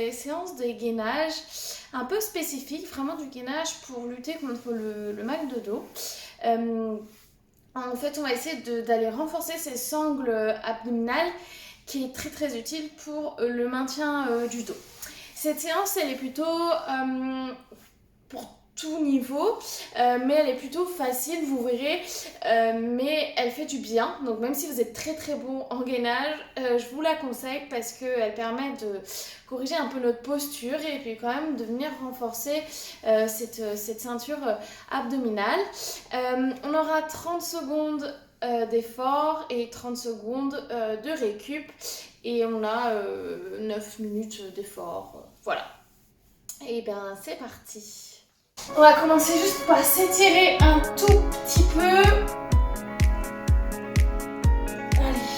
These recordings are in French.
des séances de gainage un peu spécifiques, vraiment du gainage pour lutter contre le mal de dos. En fait, on va essayer d'aller renforcer ces sangles abdominales qui est très très utile pour le maintien du dos. Cette séance, elle est plutôt pour tout niveau, mais elle est plutôt facile, vous verrez, mais elle fait du bien. Donc même si vous êtes très très bon en gainage, je vous la conseille parce qu'elle permet de corriger un peu notre posture et puis quand même de venir renforcer cette ceinture abdominale. On aura 30 secondes d'effort et 30 secondes de récup et on a 9 minutes d'effort. Voilà. Et bien c'est parti. On va commencer juste par s'étirer un tout petit peu. Allez.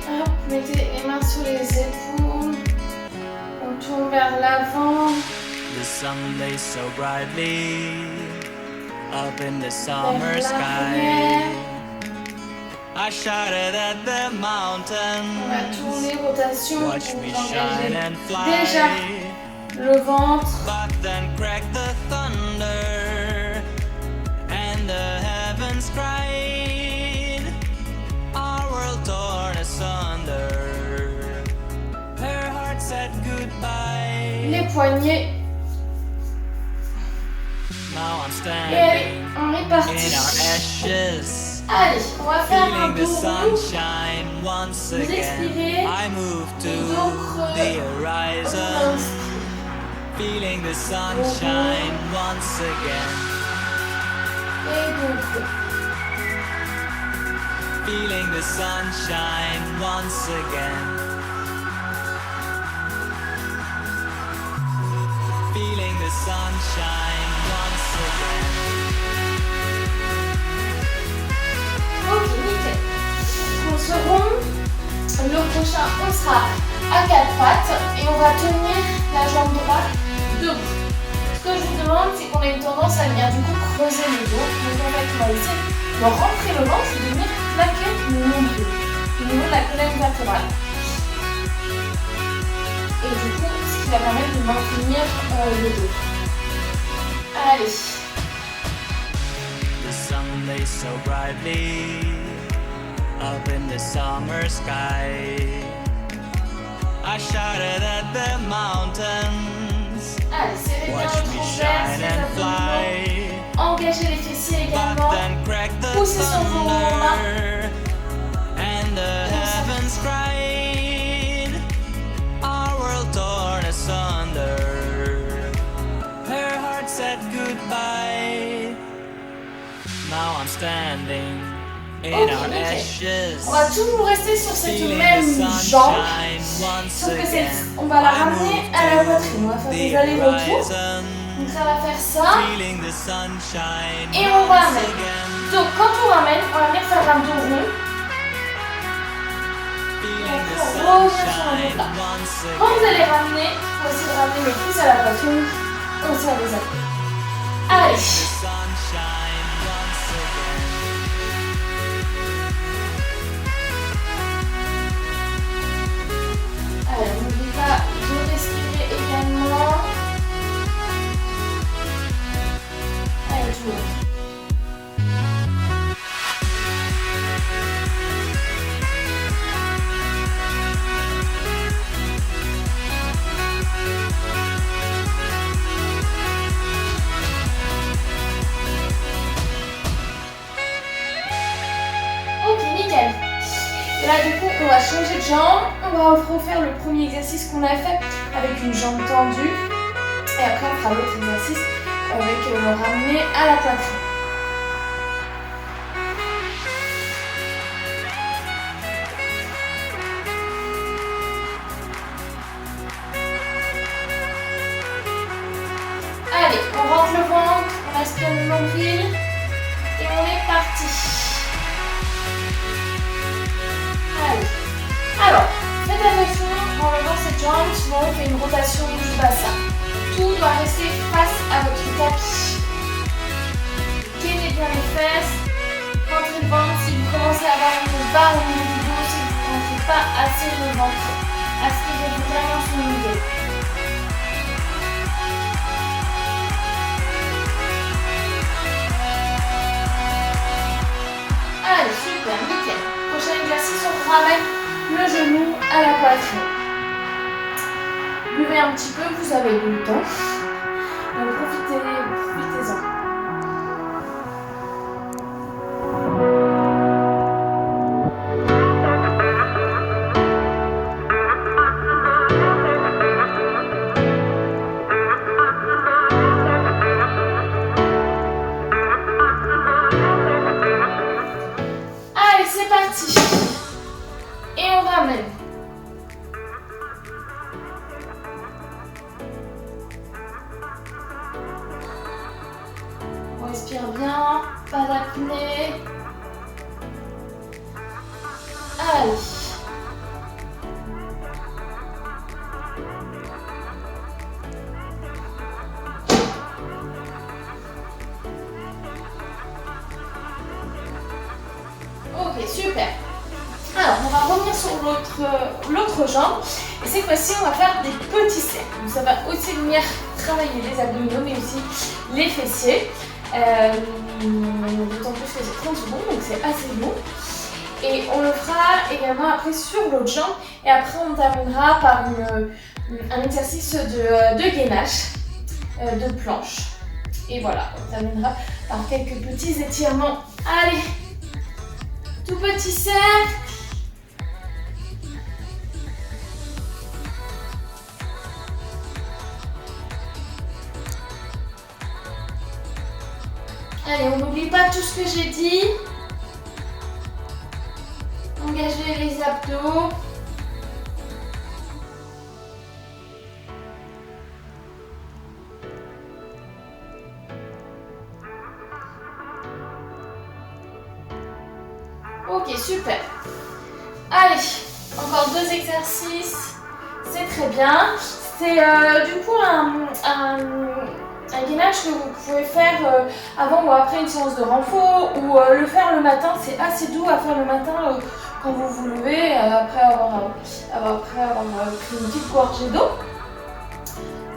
Hop, mettez les mains sous les épaules. On tourne vers l'avant. The sun lays so brightly up in the summer sky. I shouted at the mountains. On va tourner, rotation. Watch me shine and fly. Déjà le ventre. But then cracked the thunder and the heavens cried. Our world torn asunder. Her heart said goodbye. Les poignets. Now I'm Et allez, standing on est parti. in our ashes. Allez, on va faire un Feeling the tour rond. sunshine once Vous expirez. again. I move to Donc, the horizon. Feeling the sunshine once again. Et donc, Feeling the sunshine once again. Feeling the sunshine once again. ok, nickel. On se rond. Le prochain, on sera à quatre pattes et on va tenir la jambe droite debout. Ce que je vous demande, c'est qu'on a une tendance à venir du coup creuser le dos. Donc en fait, on va essayer de rentrer le ventre et de venir plaquer le nombril au niveau de la colonne vertébrale. Et du coup, ce qui va permettre de maintenir le dos. Allez. The sun lays so brightly up in the summer sky. I shouted at the mountains. Allez, serrez bien Watch le me transverse, shine les and abdominaux. fly. Engagez les fessiers But également. then cracked the Poussez sur vos mains. thunder and the heavens cried. Our world torn asunder. Her heart said goodbye. Now I'm standing in Ok, our nickel. ashes. On va toujours rester sur cette Feeling même the jambe. sunshine once Sauf que again. on va la I ramener move à la to poitrine. On va faire des the allers-retours. horizon. Donc ça va faire ça. Feeling the sunshine Et on once ramène. again. Donc quand on ramène, on va venir faire un dos rond. Feeling the on revient sur le sunshine dos là. once Quand vous again. allez ramener, on va essayer de ramener le pouce à la poitrine. On serre les abdos. Allez. The sunshine once again. Allez, n'oubliez pas de respirer également. Allez, tout le monde. Ok, nickel. Et là, du coup, on va changer de jambe. On va refaire le premier exercice qu'on a fait avec une jambe tendue. Et après, on fera l'autre exercice avec le ramener à la poitrine. Allez, on rentre le ventre, on aspire le nombril et on est parti. Allez. Alors, faites attention en levant cette jambe, sinon on fait une rotation du bassin. Tout doit rester face à votre tapis. Gainez bien les fesses, rentrez le ventre. Si vous commencez à avoir une barre au niveau du dos, pas assez le ventre. Aspirez vraiment son idée. Allez, super, nickel. Prochain exercice, on ramène le genou à la poitrine. Buvez un petit peu, vous avez eu le temps. Donc profitez-en. Allez, c'est parti. Et on ramène. On respire bien, pas d'apnée. Allez. Ok, super. Alors, on va revenir sur l'autre jambe. Et cette fois-ci, on va faire des petits cercles. Donc, ça va aussi venir travailler les abdominaux, mais aussi les fessiers. D'autant plus que c'est 30 secondes, donc c'est assez long. Et on le fera également après sur l'autre jambe. Et après, on terminera par un exercice de gainage, de planche. Et voilà, on terminera par quelques petits étirements. Allez, tout petit cercle. Allez, on n'oublie pas tout ce que j'ai dit. Engagez les abdos. Ok, super. Allez, encore 2 exercices. C'est très bien. C'est du coup un gainage que vous pouvez faire avant ou après une séance de renfort ou le faire le matin. C'est assez doux à faire le matin quand vous vous levez après avoir pris une petite gorgée d'eau.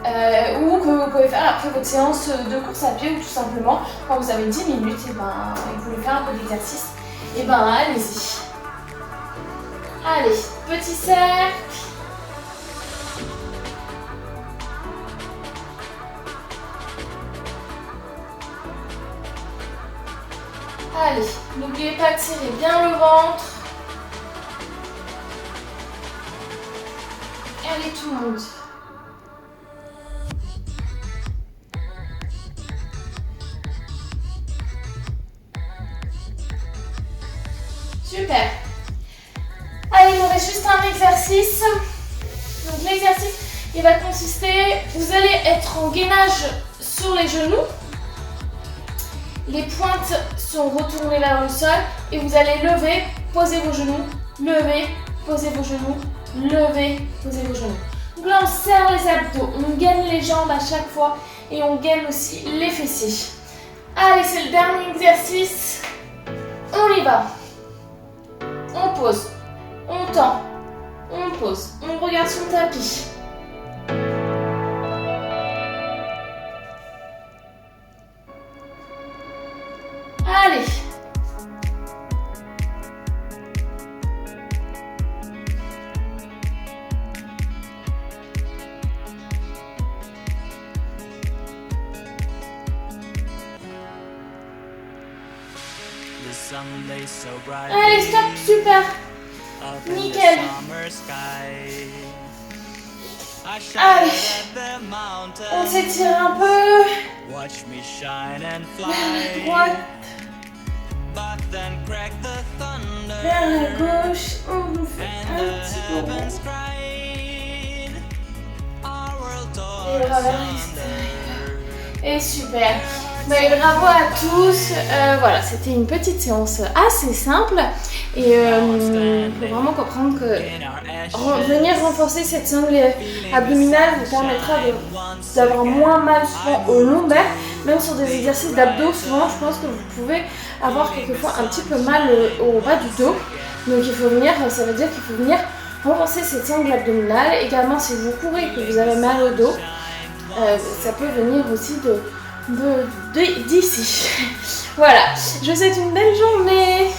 Ou que vous pouvez faire après votre séance de course à pied ou tout simplement quand vous avez 10 minutes et que vous voulez faire un peu d'exercice, et ben allez-y. Allez, petit cercle. Allez, n'oubliez pas de serrer bien le ventre. Allez tout le monde. Super. Allez, il nous reste juste un exercice. Donc l'exercice, il va consister, vous allez être en gainage sur les genoux. Les pointes sont retournées vers le sol et vous allez lever, poser vos genoux, lever, poser vos genoux, lever, poser vos genoux. Donc là, on serre les abdos, on gaine les jambes à chaque fois et on gaine aussi les fessiers. Allez, c'est le dernier exercice. On y va. On pose, on tend, on pose, on regarde son tapis. Allez. Allez, stop, super. Nickel. Allez, on s'étire un peu. Droite. Vers la gauche, on vous fait un petit peu rond. Et le bras vers l'extérieur. Et super. Bravo à tous. Voilà, c'était une petite séance assez simple. Et il faut vraiment comprendre que venir renforcer cette sangle abdominale vous permettra d'avoir moins mal souvent au lombaire. Même sur des exercices d'abdos, souvent je pense que vous pouvez avoir quelquefois un petit peu mal au bas du dos. Donc il faut venir, ça veut dire qu'il faut venir renforcer cette sangle abdominale. Également si vous courez et que vous avez mal au dos, ça peut venir aussi d'ici. Voilà, je vous souhaite une belle journée.